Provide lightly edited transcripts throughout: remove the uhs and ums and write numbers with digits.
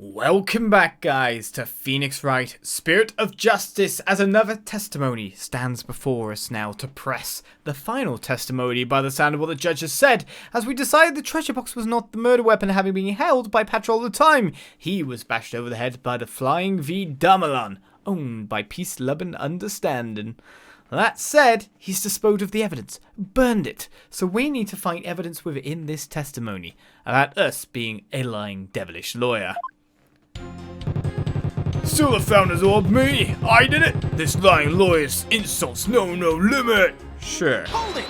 Welcome back, guys, to Phoenix Wright, Spirit of Justice, as another testimony stands before us now to press the final testimony by the sound of what the judge has said, as we decide the treasure box was not the murder weapon having been held by Patrol at the time. He was bashed over the head by the flying V-Damalon, owned by Pees'lubn Andistan'dhin. That said, he's disposed of the evidence, burned it, so we need to find evidence within this testimony about us being a lying devilish lawyer. Still the founder's orb, me. I did it. This lying lawyer's insults know no limit. Sure. Hold it!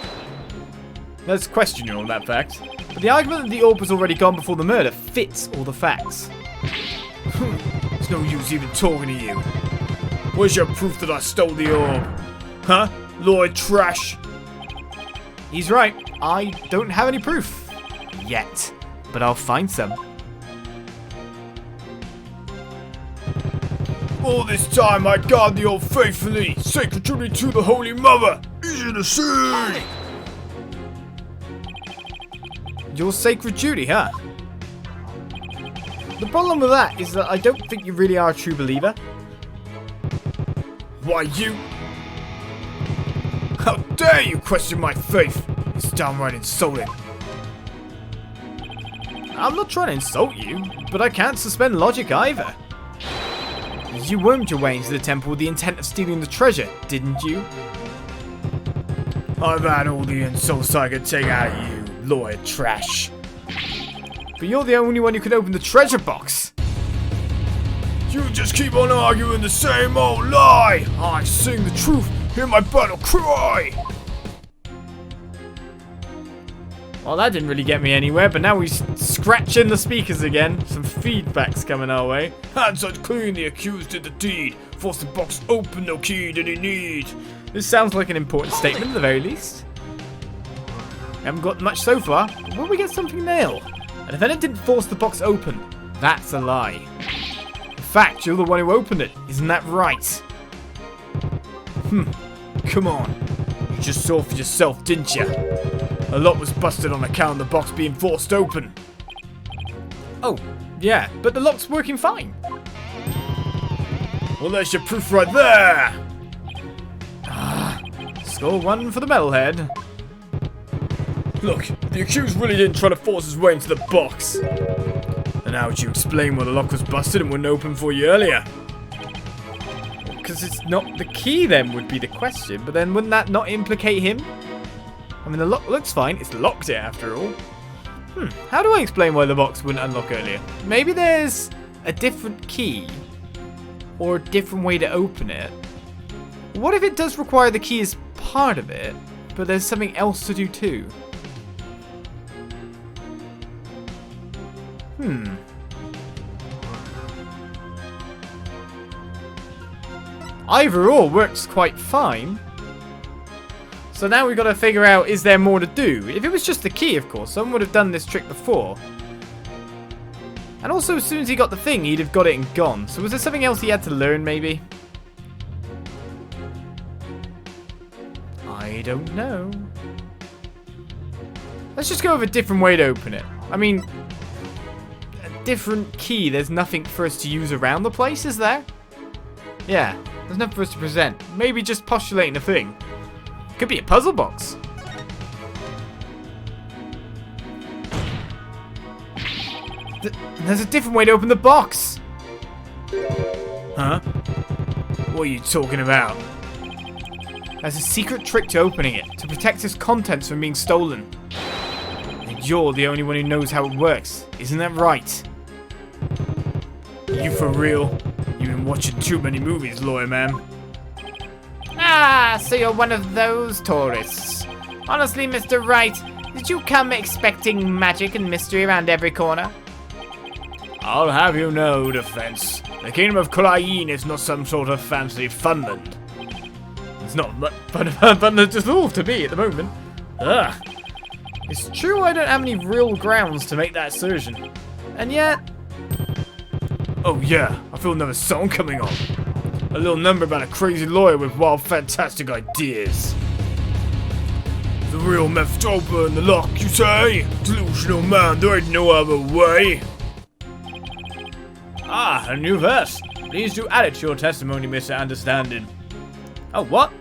Let's question you on that fact. But the argument that the orb was already gone before the murder fits all the facts. It's no use even talking to you. Where's your proof that I stole the orb? Huh? Lawyer trash. He's right. I don't have any proof. Yet. But I'll find some. All this time I guard the orb faithfully, sacred duty to the Holy Mother. Easy to see. Your sacred duty, huh? The problem with that is that I don't think you really are a true believer. Why you? How dare you question my faith? It's downright insulting. I'm not trying to insult you, but I can't suspend logic either. You wormed your way into the temple with the intent of stealing the treasure, didn't you? I've had all the insults I could take out of you, lawyer trash. But you're the only one who could open the treasure box. You just keep on arguing the same old lie. I sing the truth, hear my battle cry. Well, that didn't really get me anywhere, but now we're scratching the speakers again. Some feedback's coming our way. Hands unclean, the accused did the deed. Force the box open, no key did he need. This sounds like an important statement at the very least. Haven't got much so far. Will we get something nailed? A defendant didn't force the box open. That's a lie. In fact, you're the one who opened it. Isn't that right? Come on. You just saw for yourself, didn't you? A lot was busted on account of the box being forced open. Oh, yeah, but the lock's working fine. Well, there's your proof right there. Score one for the metalhead. Look, the accused really didn't try to force his way into the box. And how would you explain why the lock was busted and wouldn't open for you earlier? Because it's not the key then would be the question, but then wouldn't that not implicate him? I mean, the lock looks fine. It's locked here after all. How do I explain why the box wouldn't unlock earlier? Maybe there's a different key or a different way to open it. What if it does require the key as part of it, but there's something else to do too? Either or works quite fine. So now we've got to figure out, is there more to do? If it was just the key, of course, someone would have done this trick before. And also, as soon as he got the thing, he'd have got it and gone. So was there something else he had to learn, maybe? I don't know. Let's just go with a different way to open it. I mean, a different key. There's nothing for us to use around the place, is there? Yeah, there's nothing for us to present. Maybe just postulating a thing. Could be a puzzle box. There's a different way to open the box. Huh? What are you talking about? There's a secret trick to opening it, to protect its contents from being stolen. And you're the only one who knows how it works. Isn't that right? You for real? You've been watching too many movies, lawyer man. Ah, so you're one of those tourists. Honestly, Mr. Wright, did you come expecting magic and mystery around every corner? I'll have you know, defense. The kingdom of Khura'in is not some sort of fancy funland. It's not much fun at all to me at the moment. Ugh. It's true I don't have any real grounds to make that assertion. And yet... Oh yeah, I feel another song coming on. A little number about a crazy lawyer with wild, fantastic ideas. The real method to open the lock, you say? Delusional man, there ain't no other way. Ah, a new verse. Please do add it to your testimony, Mr. Andistan'dhin. Oh, what?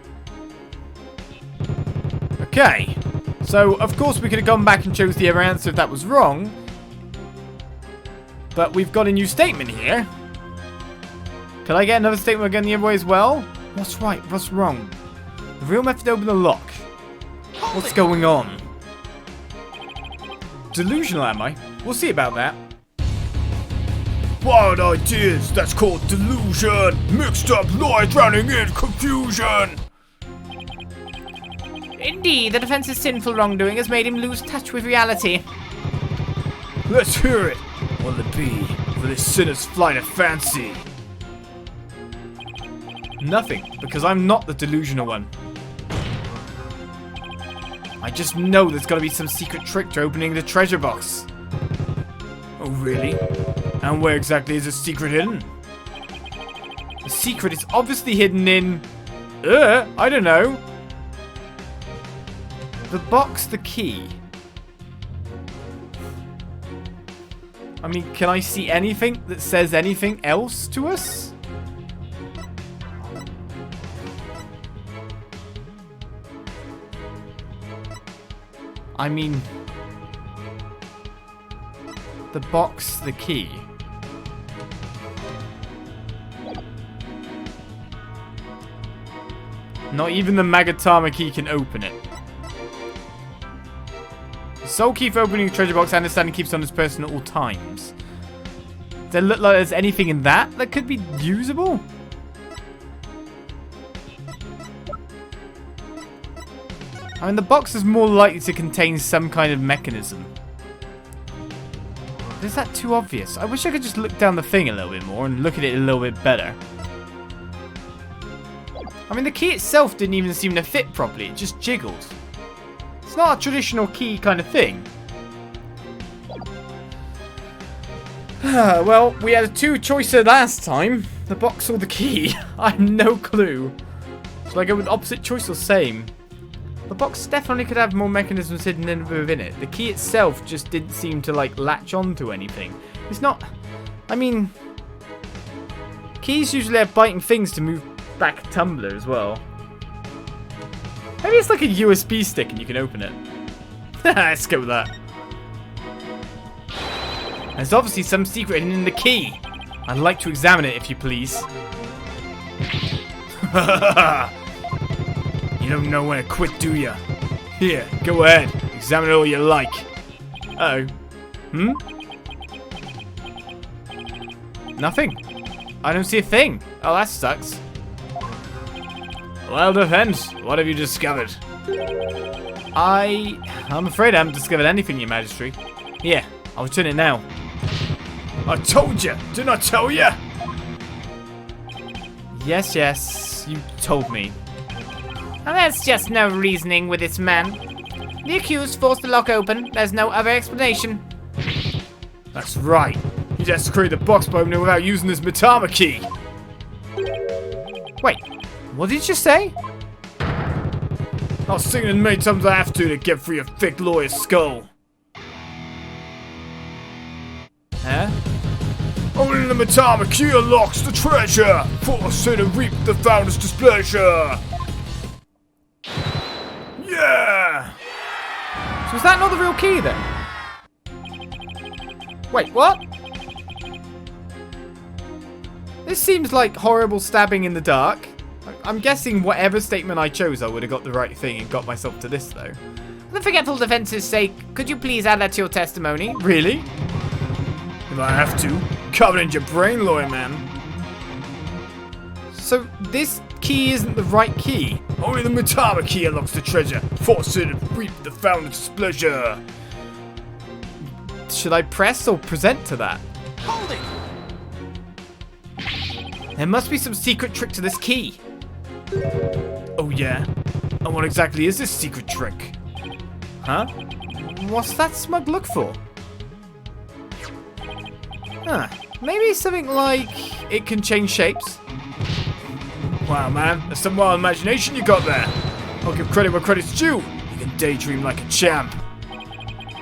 Okay. So, of course, we could have gone back and chose the other answer if that was wrong. But we've got a new statement here. Could I get another statement again the other way as well? What's right? What's wrong? The real method to open the lock. What's going on? Delusional, am I? We'll see about that. Wild ideas, that's called delusion. Mixed up lie drowning in confusion. Indeed, the defense's sinful wrongdoing has made him lose touch with reality. Let's hear it. What'll it be for this sinner's flight of fancy? Nothing, because I'm not the delusional one. I just know there's got to be some secret trick to opening the treasure box. Oh, really? And where exactly is the secret hidden? The secret is obviously hidden in... I don't know. The box, the key. I mean, can I see anything that says anything else to us? I mean... The box, the key. Not even the Mitamah key can open it. The sole key for opening a treasure box, Andistan'dhin keeps on his person at all times. Does it look like there's anything in that that could be usable? I mean, the box is more likely to contain some kind of mechanism. But is that too obvious? I wish I could just look down the thing a little bit more and look at it a little bit better. I mean, the key itself didn't even seem to fit properly. It just jiggled. It's not a traditional key kind of thing. Well, we had two choices last time. The box or the key. I have no clue. Should I go with opposite choice or same? The box definitely could have more mechanisms hidden within it. The key itself just didn't seem to, like, latch onto anything. It's not... I mean... Keys usually have biting things to move back a tumbler as well. Maybe it's like a USB stick and you can open it. Let's go with that. There's obviously some secret hidden in the key. I'd like to examine it, if you please. You don't know when to quit, do ya? Here, go ahead. Examine it all you like. Uh-oh. Nothing. I don't see a thing. Oh, that sucks. Well, defense, what have you discovered? I'm afraid I haven't discovered anything, Your Majesty. Here, I'll return it now. I told you! Didn't I tell you? Yes, yes, you told me. And there's just no reasoning with this man. The accused forced the lock open. There's no other explanation. That's right. He desecrated the box by opening it without using his Mitamah key. Wait, what did you just say? I'll sing it as many times as I have to get free a thick lawyer's skull. Huh? Only the Mitamah key unlocks the treasure. Force it and reap the founder's displeasure. Yeah! So is that not the real key then? Wait, what? This seems like horrible stabbing in the dark. I'm guessing whatever statement I chose, I would have got the right thing and got myself to this though. For the forgetful defense's sake, could you please add that to your testimony? Really? If I have to. Covered in your brain, lawyer man. So this key isn't the right key? Only the Mitamah key unlocks the treasure. Force it and reap the founder's displeasure. Should I press or present to that? Hold it! There must be some secret trick to this key. Oh yeah? And what exactly is this secret trick? Huh? What's that smug look for? Huh. Maybe something like it can change shapes? Wow, man. That's some wild imagination you got there. I'll give credit where credit's due. You can daydream like a champ.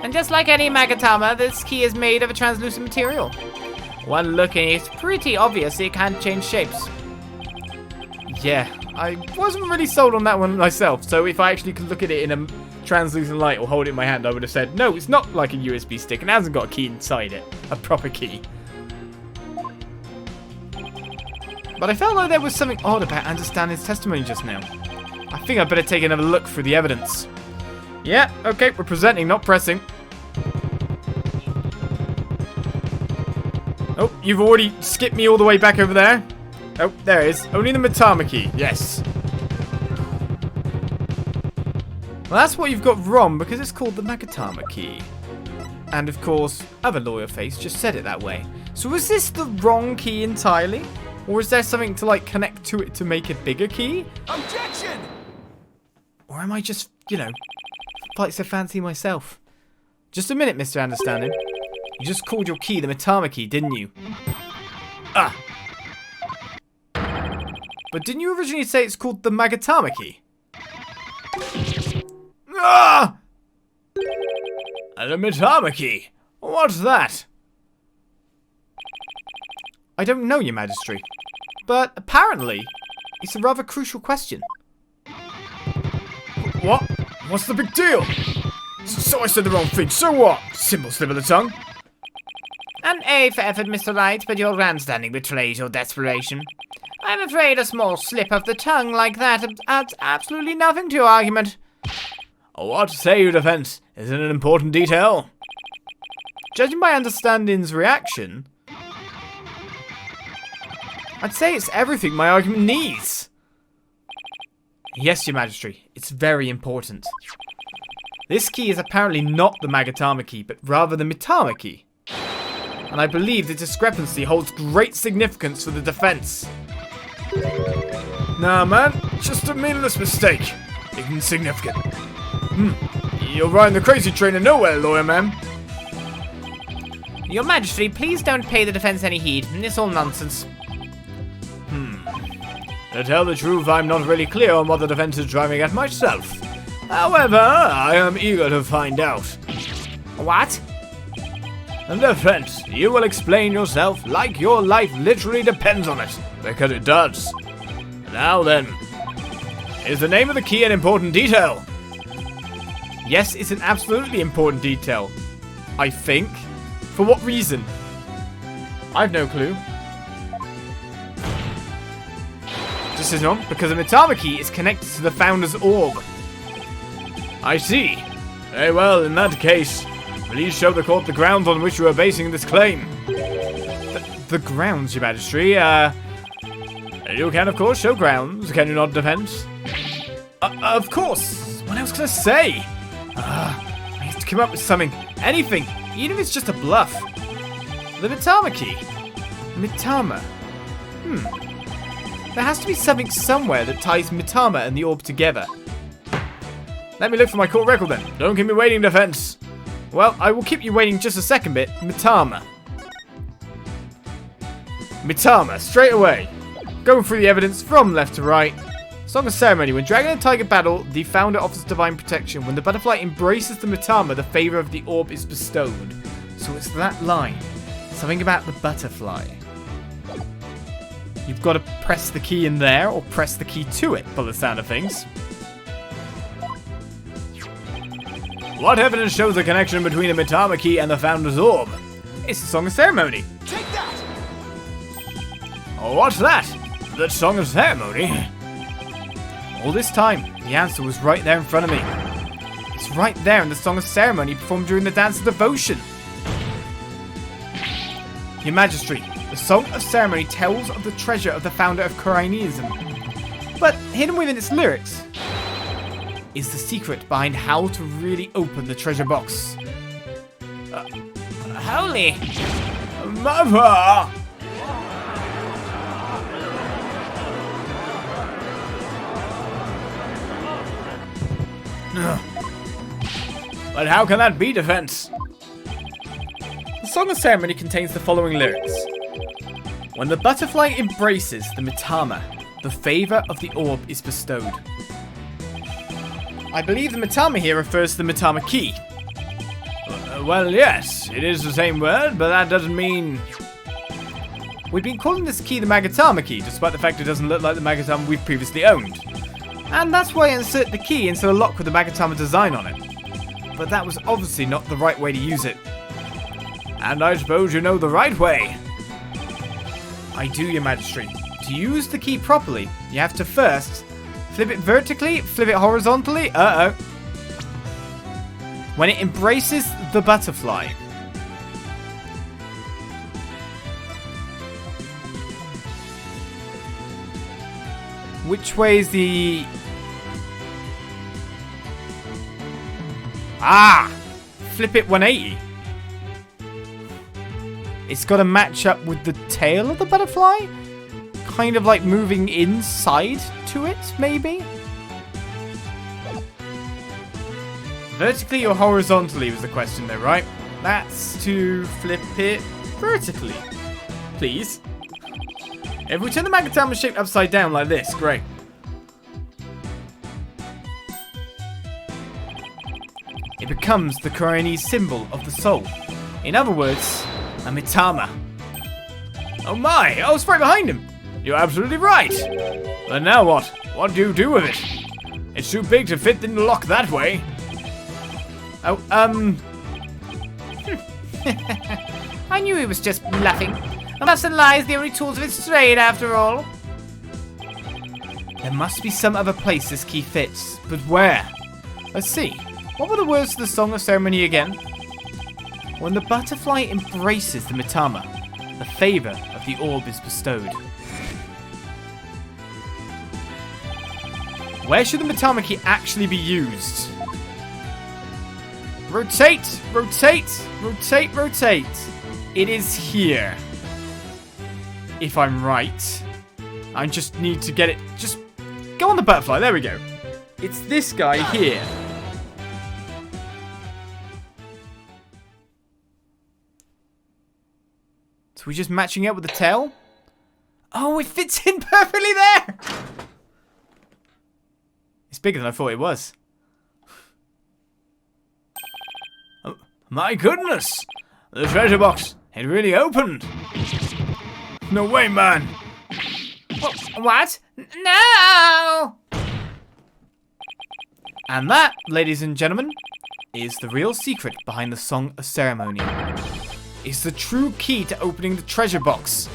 And just like any Mitamah, this key is made of a translucent material. One look and it's pretty obvious it can't change shapes. Yeah, I wasn't really sold on that one myself, so if I actually could look at it in a translucent light or hold it in my hand, I would have said, no, it's not like a USB stick and it hasn't got a key inside it. A proper key. But I felt like there was something odd about Andistan'dhin's testimony just now. I think I'd better take another look through the evidence. Yeah, okay, we're presenting, not pressing. Oh, you've already skipped me all the way back over there. Oh, there it is. Only the Mitamah key. Yes. Well, that's what you've got wrong, because it's called the Mitamah key. And, of course, other lawyer face just said it that way. So is this the wrong key entirely? Or is there something to, like, connect to it to make a bigger key? Objection! Or am I just, you know, like so fancy myself? Just a minute, Mr. Andistan'dhin. You just called your key the Mitamah key, didn't you? Ah! But didn't you originally say it's called the Mitamah key? Ah! The Mitamah key? What's that? I don't know, Your Majesty. But apparently, it's a rather crucial question. What? What's the big deal? So I said the wrong thing, so what? Simple slip of the tongue. An A for effort, Mr. Wright, but your grandstanding betrays your desperation. I'm afraid a small slip of the tongue like that adds absolutely nothing to your argument. What say you, defense? Is it an important detail? Judging by Andistan'dhin's reaction, I'd say it's everything my argument needs. Yes, Your Majesty, it's very important. This key is apparently not the Mitamah key, but rather the Mitamah key. And I believe the discrepancy holds great significance for the defense. Nah, man, just a meaningless mistake. Insignificant. You're riding the crazy train of nowhere, lawyer man. Your Majesty, please don't pay the defense any heed. It's all nonsense. To tell the truth, I'm not really clear on what the defense is driving at myself. However, I am eager to find out. What? Defense, you will explain yourself like your life literally depends on it, because it does. Now then, is the name of the key an important detail? Yes, it's an absolutely important detail. I think. For what reason? I've no clue. Decision on, because the Mitamah key is connected to the Founder's Orb. I see. Very well, in that case, please show the court the grounds on which you are basing this claim. The grounds, Your Majesty, You can, of course, show grounds, can you not, defense? Of course. What else can I say? I have to come up with something. Anything. Even if it's just a bluff. The Mitamah key. Mitamah. There has to be something somewhere that ties Mitamah and the orb together. Let me look for my court record then. Don't keep me waiting, defense. Well, I will keep you waiting just a second bit. Mitamah. Mitamah, straight away. Going through the evidence from left to right. Song of Ceremony. When Dragon and Tiger battle, the Founder offers divine protection. When the butterfly embraces the Mitamah, the favor of the orb is bestowed. So it's that line. Something about the butterfly. You've got to press the key in there, or press the key to it, by the sound of things. What evidence shows a connection between the Mitamah key and the Founder's orb? It's the Song of Ceremony. Take that! What's that? The Song of Ceremony? All this time, the answer was right there in front of me. It's right there in the Song of Ceremony performed during the Dance of Devotion. Your Majesty, the Song of Ceremony tells of the treasure of the founder of Khura'in. But hidden within its lyrics is the secret behind how to really open the treasure box. Holy! Mother! But how can that be, defense? The Song of Ceremony contains the following lyrics. When the butterfly embraces the Mitamah, the favor of the orb is bestowed. I believe the Mitamah here refers to the Mitamah key. Well, yes, it is the same word, but that doesn't mean... We've been calling this key the Mitamah key, despite the fact it doesn't look like the Mitamah we've previously owned. And that's why I insert the key into the lock with the Mitamah design on it. But that was obviously not the right way to use it. And I suppose you know the right way. I do, Your Majesty. To use the key properly, you have to first flip it vertically, flip it horizontally, when it embraces the butterfly. Which way is the... Flip it 180. It's got to match up with the tail of the butterfly? Kind of like moving inside to it, maybe? Vertically or horizontally was the question though, right? That's to flip it vertically. Please. If we turn the Mitamah shaped upside down like this, great. It becomes the Khura'in symbol of the soul. In other words, a Mitamah. Oh my, I was right behind him. You're absolutely right. But now what? What do you do with it? It's too big to fit in the lock that way. Oh, I knew he was just bluffing. Muffs and lies, the only tools of his trade, after all. There must be some other place this key fits, but where? Let's see. What were the words to the Song of Ceremony again? When the butterfly embraces the Mitamah, the favor of the orb is bestowed. Where should the Mitamah key actually be used? Rotate, rotate, rotate, rotate. It is here. If I'm right. I just need to get it. Just go on the butterfly. There we go. It's this guy here. So we're just matching it with the tail? Oh, it fits in perfectly there! It's bigger than I thought it was. Oh, my goodness! The treasure box, it really opened. No way, man. What? No! And that, ladies and gentlemen, is the real secret behind the Song of Ceremony. It's the true key to opening the treasure box.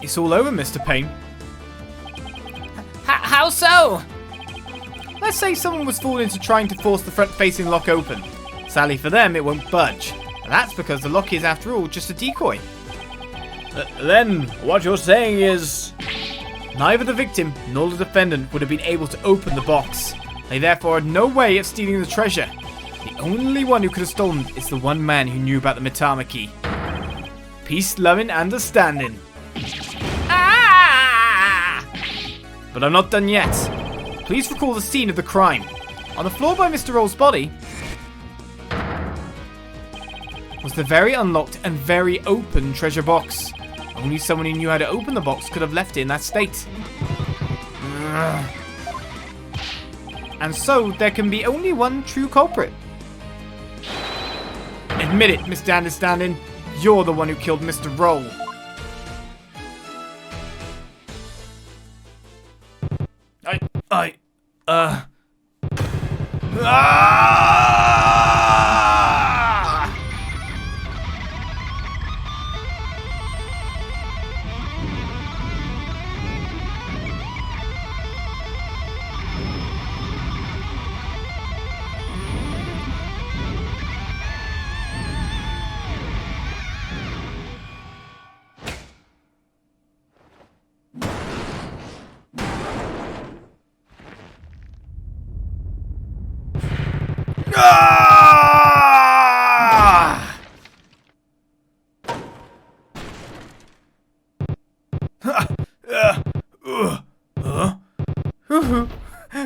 It's all over, Mr. Payne. How so? Let's say someone was fooled into trying to force the front-facing lock open. Sadly for them, it won't budge. And that's because the lock is, after all, just a decoy. Then, what you're saying is... Neither the victim nor the defendant would have been able to open the box. They therefore had no way of stealing the treasure. The only one who could have stolen it is the one man who knew about the Mitamah key. Pees'lubn Andistan'dhin. But I'm not done yet. Please recall the scene of the crime. On the floor by Mr. Roll's body was the very unlocked and very open treasure box. Only someone who knew how to open the box could have left it in that state. And so, there can be only one true culprit. Admit it, Mr. Andistan'dhin. You're the one who killed Mr. Roll.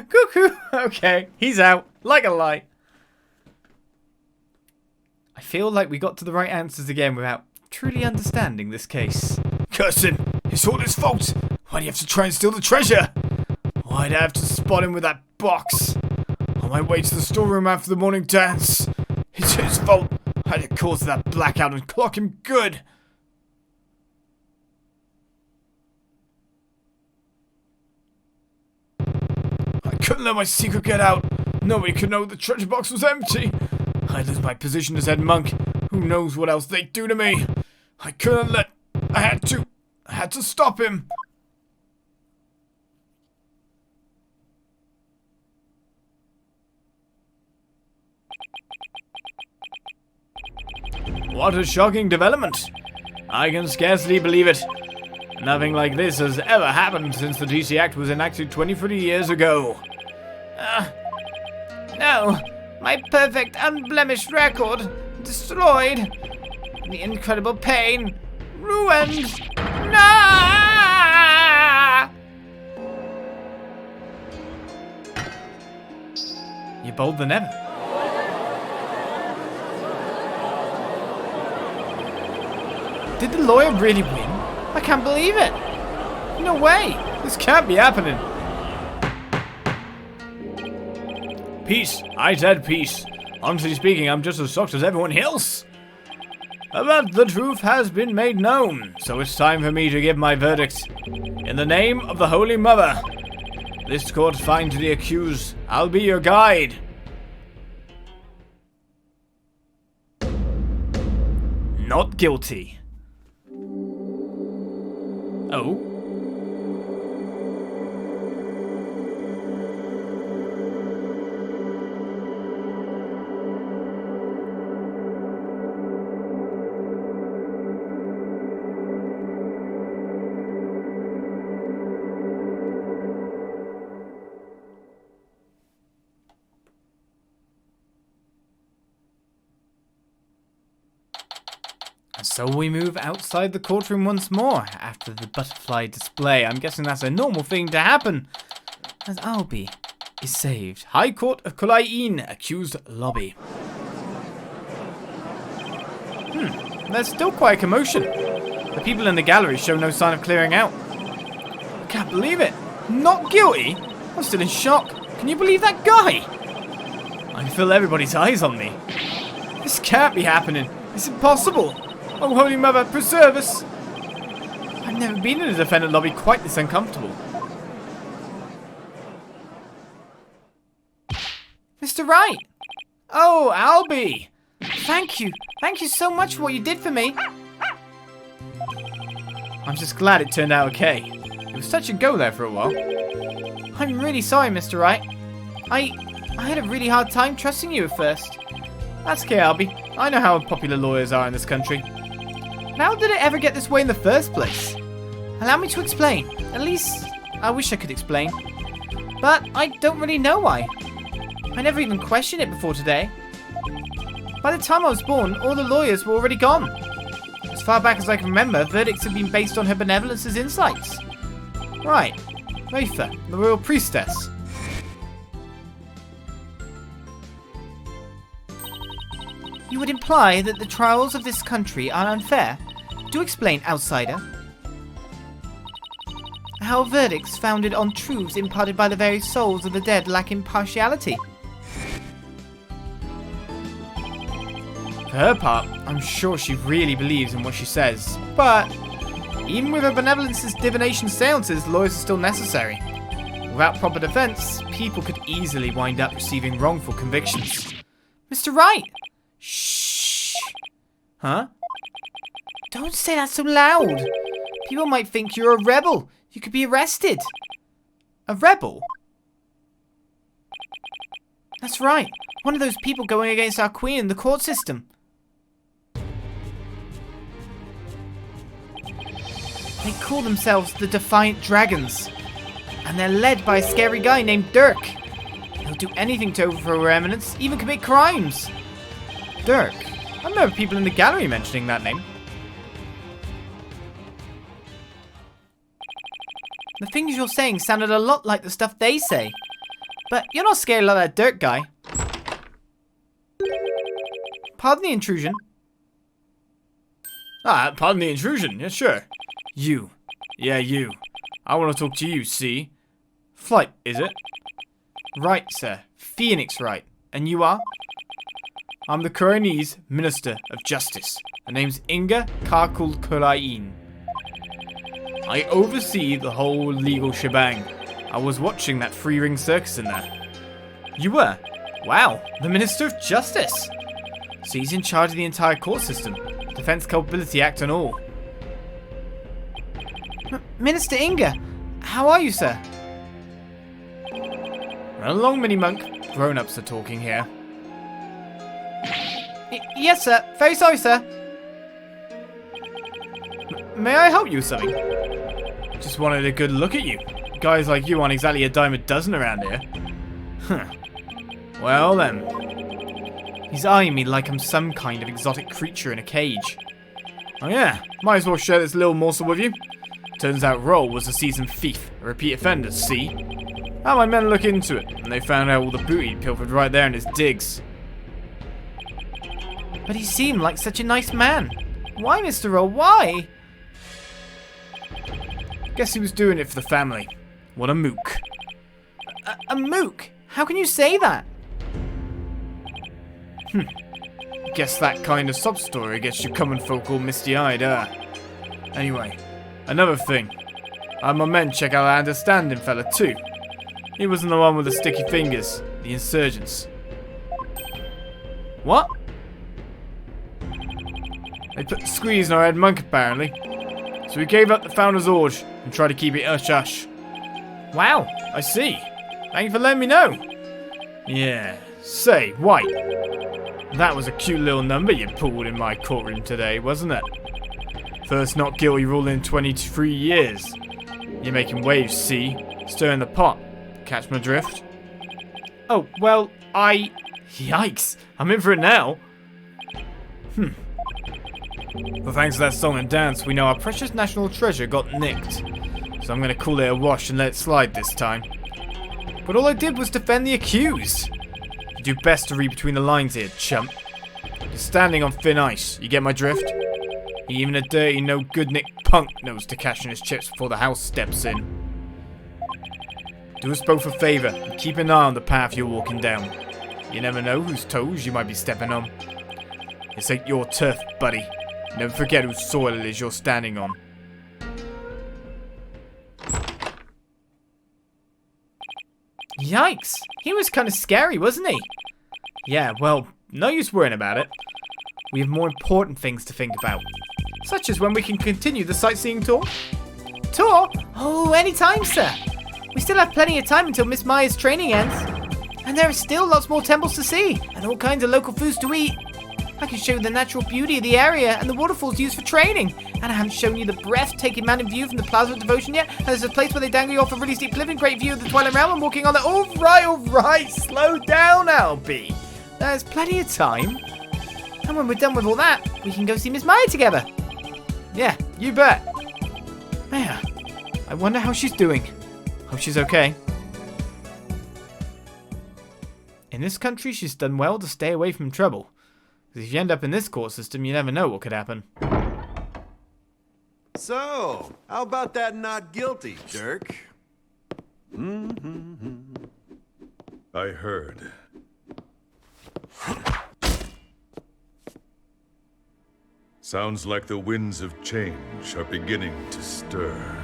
Cuckoo. Okay, he's out. Like a light. I feel like we got to the right answers again without truly understanding this case. Curse him! It's all his fault! Why'd he have to try and steal the treasure? Why'd I have to spot him with that box? On my way to the storeroom after the morning dance. It's his fault. I had to cause that blackout and clock him good. I couldn't let my secret get out. Nobody could know the treasure box was empty. I'd lose my position as head monk. Who knows what else they'd do to me. I couldn't let... I had to stop him. What a shocking development. I can scarcely believe it. Nothing like this has ever happened since the DC Act was enacted 23 years ago. No, my perfect, unblemished record destroyed. The incredible pain ruined. No! You're bold than ever. Did the lawyer really win? I can't believe it. No way. This can't be happening. Peace. I said peace. Honestly speaking, I'm just as shocked as everyone else. But the truth has been made known, so it's time for me to give my verdict. In the name of the Holy Mother, this court finds the accused. I'll be your guide. Not guilty. Oh? So we move outside the courtroom once more after the butterfly display. I'm guessing that's a normal thing to happen, as Ahlbi is saved. High Court of Khura'in, accused lobby. There's still quite a commotion. The people in the gallery show no sign of clearing out. I can't believe it. Not guilty? I'm still in shock. Can you believe that guy? I can feel everybody's eyes on me. This can't be happening. It's impossible. Oh, Holy Mother, preserve us! I've never been in a defendant lobby quite this uncomfortable. Mr. Wright! Oh, Ahlbi! Thank you. Thank you so much for what you did for me. I'm just glad it turned out okay. It was touch and go there for a while. I'm really sorry, Mr. Wright. I had a really hard time trusting you at first. That's okay, Ahlbi. I know how unpopular lawyers are in this country. How did it ever get this way in the first place? Allow me to explain. At least, I wish I could explain. But I don't really know why. I never even questioned it before today. By the time I was born, all the lawyers were already gone. As far back as I can remember, verdicts have been based on her benevolence's insights. Right. Raitha, the royal priestess. You would imply that the trials of this country are unfair? Do explain, outsider. How verdicts founded on truths imparted by the very souls of the dead lack impartiality? For her part, I'm sure she really believes in what she says. But even with her benevolence's divination seances, lawyers are still necessary. Without proper defense, people could easily wind up receiving wrongful convictions. Mr. Wright! Shh! Huh? Don't say that so loud! People might think you're a rebel. You could be arrested. A rebel? That's right. One of those people going against our queen in the court system. They call themselves the Defiant Dragons. And they're led by a scary guy named Dirk. They'll do anything to overthrow her eminence, even commit crimes. Dirk? I remember people in the gallery mentioning that name. The things you're saying sounded a lot like the stuff they say. But you're not scared like that Dirk guy. Pardon the intrusion. Pardon the intrusion. Yeah, sure. You. Yeah, you. I want to talk to you, see? Flight, is it? Right, sir. Phoenix Wright. And you are? I'm the Khura'in's Minister of Justice. Her name's Inga Karkul Khura'in. I oversee the whole legal shebang. I was watching that free-ring circus in there. You were? Wow, the Minister of Justice. So he's in charge of the entire court system. Defense Culpability Act and all. Minister Inga, how are you, sir? Run along, Mini-Monk. Grown-ups are talking here. Yes, sir. Very sorry, sir. May I help you with something? Just wanted a good look at you. Guys like you aren't exactly a dime a dozen around here. Huh. Well then. He's eyeing me like I'm some kind of exotic creature in a cage. Oh yeah, might as well share this little morsel with you. Turns out Roll was a seasoned thief, a repeat offender, see? How my men look into it, and they found out all the booty he pilfered right there in his digs. But he seemed like such a nice man. Why, Mr. Roll, why? Guess he was doing it for the family. What a mook. A mook? How can you say that? Guess that kind of sob story gets you common folk all misty-eyed, Anyway, another thing. I had my men check out that Andistan'dhin fella too. He wasn't the one with the sticky fingers. The insurgents. What? They put the squeeze in our head monk apparently. So we gave up the founder's order and tried to keep it hush-hush. Wow, I see. Thank you for letting me know. Yeah. Say, White. That was a cute little number you pulled in my courtroom today, wasn't it? First not guilty rule in 23 years. You're making waves, see? Stirring the pot. Catch my drift? Oh, well, Yikes, I'm in for it now. Well, thanks to that song and dance, we know our precious national treasure got nicked. So I'm gonna call it a wash and let it slide this time. But all I did was defend the accused. You do best to read between the lines here, chump. You're standing on thin ice, you get my drift? Even a dirty, no-good Nick punk knows to cash in his chips before the house steps in. Do us both a favour and keep an eye on the path you're walking down. You never know whose toes you might be stepping on. This ain't your turf, buddy. Never forget whose soil it is you're standing on. Yikes! He was kind of scary, wasn't he? Yeah, well, no use worrying about it. We have more important things to think about. Such as when we can continue the sightseeing tour. Tour? Oh, anytime, sir. We still have plenty of time until Miss Maya's training ends. And there are still lots more temples to see, and all kinds of local foods to eat. I can show you the natural beauty of the area and the waterfalls used for training. And I haven't shown you the breathtaking mountain view from the Plaza of Devotion yet. And there's a place where they dangle you off a really steep cliff and great view of the Twilight Realm and walking on the... All right, slow down, Ahlbi. There's plenty of time. And when we're done with all that, we can go see Miss Maya together. Yeah, you bet. Maya, I wonder how she's doing. Hope she's okay. In this country, she's done well to stay away from trouble. Because if you end up in this court system, you never know what could happen. So, how about that not guilty, Dirk? I heard. Sounds like the winds of change are beginning to stir.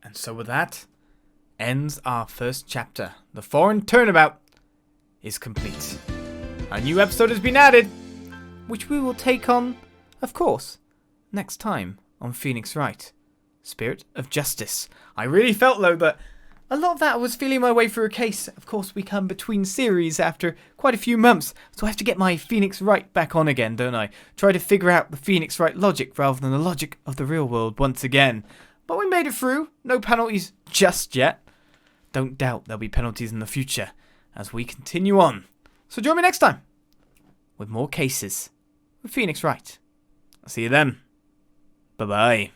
And so with that, ends our first chapter. The foreign turnabout is complete. A new episode has been added, which we will take on, of course, next time on Phoenix Wright, Spirit of Justice. I really felt, though, that a lot of that I was feeling my way through a case. Of course, we come between series after quite a few months, so I have to get my Phoenix Wright back on again, don't I? Try to figure out the Phoenix Wright logic rather than the logic of the real world once again. But we made it through. No penalties just yet. Don't doubt there'll be penalties in the future as we continue on. So join me next time with more cases with Phoenix Wright. I'll see you then. Bye-bye.